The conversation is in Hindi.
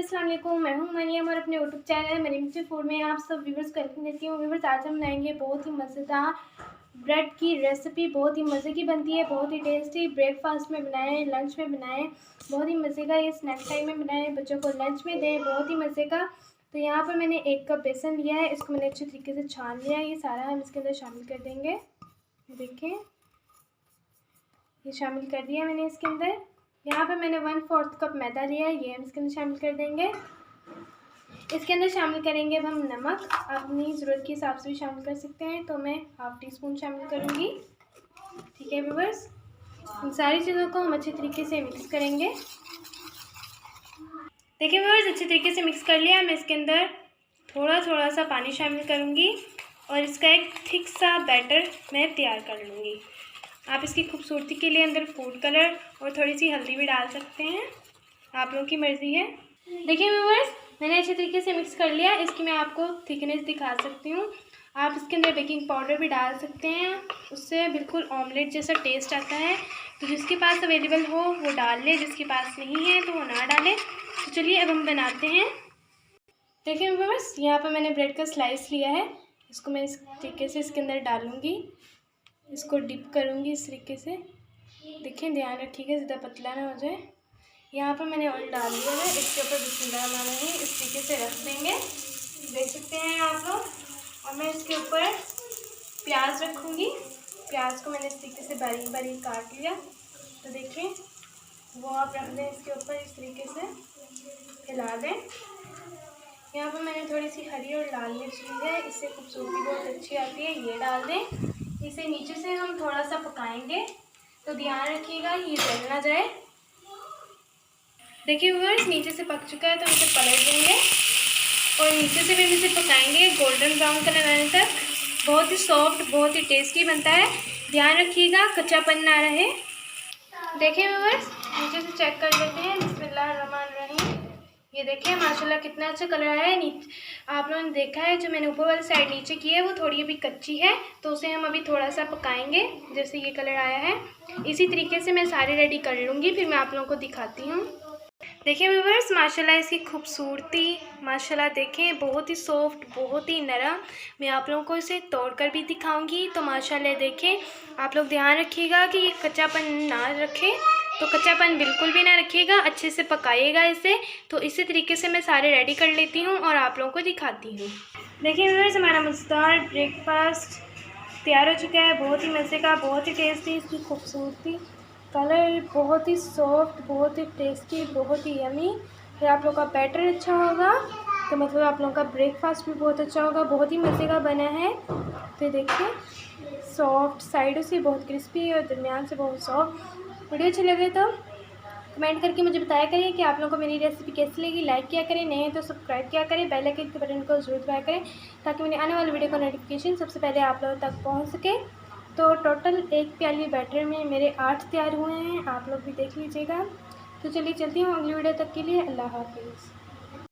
अस्सलाम वालेकुम, मैं हूं मरियम और अपने यूट्यूब चैनल मरियम फूड में आप सब व्यूवर्स को वेलकम देती हूँ। व्यूवर्स, आज हम बनाएंगे बहुत ही मज़ेदार ब्रेड की रेसिपी। बहुत ही मज़े की बनती है, बहुत ही टेस्टी। ब्रेकफास्ट में बनाएं, लंच में बनाएं, बहुत ही मज़े का। ये स्नैक टाइम में बनाएं, बच्चों को लंच में दें, बहुत ही मज़े का। तो यहाँ पर मैंने 1 कप बेसन लिया है, इसको मैंने अच्छे तरीके से छान लिया है। ये सारा हम इसके अंदर शामिल कर देंगे। देखें, ये शामिल कर दिया मैंने इसके अंदर। यहाँ पर मैंने 1/4 कप मैदा लिया है, ये हम इसके अंदर शामिल कर देंगे। इसके अंदर शामिल करेंगे अब हम नमक। आप अपनी ज़रूरत के हिसाब से भी शामिल कर सकते हैं, तो मैं 1/2 टीस्पून शामिल करूँगी। ठीक है व्यूअर्स, इन सारी चीज़ों को हम अच्छे तरीके से मिक्स करेंगे। देखिए व्यूअर्स, अच्छे तरीके से मिक्स कर लिया। मैं इसके अंदर थोड़ा थोड़ा सा पानी शामिल करूँगी और इसका एक थिक सा बैटर मैं तैयार कर लूँगी। आप इसकी खूबसूरती के लिए अंदर फूड कलर और थोड़ी सी हल्दी भी डाल सकते हैं, आप लोगों की मर्ज़ी है। देखिए व्यूअर्स, मैंने अच्छे तरीके से मिक्स कर लिया। इसकी मैं आपको थिकनेस दिखा सकती हूँ। आप इसके अंदर बेकिंग पाउडर भी डाल सकते हैं, उससे बिल्कुल ऑमलेट जैसा टेस्ट आता है। तो जिसके पास अवेलेबल हो वो डाल ले, जिसके पास नहीं है तो वो ना डालें। तो चलिए अब हम बनाते हैं। देखिए व्यूअर्स, यहाँ पर मैंने ब्रेड का स्लाइस लिया है, इसको मैं इस तरीके से इसके अंदर डालूँगी, इसको डिप करूँगी इस तरीके से। देखिए, ध्यान रखिएगा ज़्यादा पतला ना हो जाए। यहाँ पर मैंने ऑयल डाल दिया है, इसके ऊपर बिस्मिल्लाह इस तरीके से रख देंगे, देख सकते हैं आप लोग। और मैं इसके ऊपर प्याज रखूँगी। प्याज को मैंने इस तरीके से बारीक बारीक काट लिया, तो देखिए वो आप रख दें इसके ऊपर, इस तरीके से हिला दें। यहाँ पर मैंने थोड़ी सी हरी और लाल मिर्च ली है, इससे खूबसूरती बहुत अच्छी आती है, ये डाल दें। इसे नीचे से हम थोड़ा सा पकाएंगे, तो ध्यान रखिएगा ये जल ना जाए। देखिए व्यूअर्स, नीचे से पक चुका है, तो इसे पलट देंगे और नीचे से भी इसे पकाएंगे गोल्डन ब्राउन कलर आने तक। बहुत ही सॉफ्ट, बहुत ही टेस्टी बनता है। ध्यान रखिएगा कच्चापन ना रहे। देखिए व्यूअर्स, नीचे से चेक कर लेते हैं। बिस्मिल्लाहिर्रहमानिर्रहीम। ये देखिए माशाल्लाह कितना अच्छा कलर आया है। नीचे आप लोगों ने देखा है, जो मैंने ऊपर वाली साइड नीचे की है वो थोड़ी अभी कच्ची है, तो उसे हम अभी थोड़ा सा पकाएंगे। जैसे ये कलर आया है, इसी तरीके से मैं सारे रेडी कर लूँगी, फिर मैं आप लोगों को दिखाती हूँ। देखिए व्यूअर्स, माशाल्लाह इसकी खूबसूरती, माशाल्लाह देखें, बहुत ही सॉफ्ट, बहुत ही नरम। मैं आप लोगों को इसे तोड़कर भी दिखाऊंगी, तो माशाल्लाह देखें। आप लोग ध्यान रखिएगा कि ये कच्चापन ना रखें, तो कच्चापन बिल्कुल भी ना रखिएगा, अच्छे से पकाइएगा इसे। तो इसी तरीके से मैं सारे रेडी कर लेती हूँ और आप लोगों को दिखाती हूँ। देखिए व्यूअर्स, हमारा मज़ेदार ब्रेकफास्ट तैयार हो चुका है, बहुत ही मज़े का, बहुत ही टेस्टी। इसकी खूबसूरती, कलर बहुत ही सॉफ्ट, बहुत ही टेस्टी, बहुत ही यमी। फिर आप लोगों का बैटर अच्छा होगा, तो मतलब आप लोगों का ब्रेकफास्ट भी बहुत अच्छा होगा। बहुत ही मज़े का बना है। तो देखिए, सॉफ्ट, साइडों से बहुत क्रिस्पी और दरमियान से बहुत सॉफ्ट। वीडियो अच्छी लगे तो कमेंट करके मुझे बताया करें कि आप लोगों को मेरी रेसिपी कैसी लगी। लाइक किया करें, नए हैं तो सब्सक्राइब किया करें, बेल आइकन के बटन को जरूर दबाया करें, ताकि मेरे आने वाली वीडियो का नोटिफिकेशन सबसे पहले आप लोगों तक पहुंच सके। तो टोटल 1 प्याली बैटर में मेरे 8 तैयार हुए हैं, आप लोग भी देख लीजिएगा। तो चलिए चलती हूँ अगली वीडियो तक के लिए। अल्लाह हाफिज़।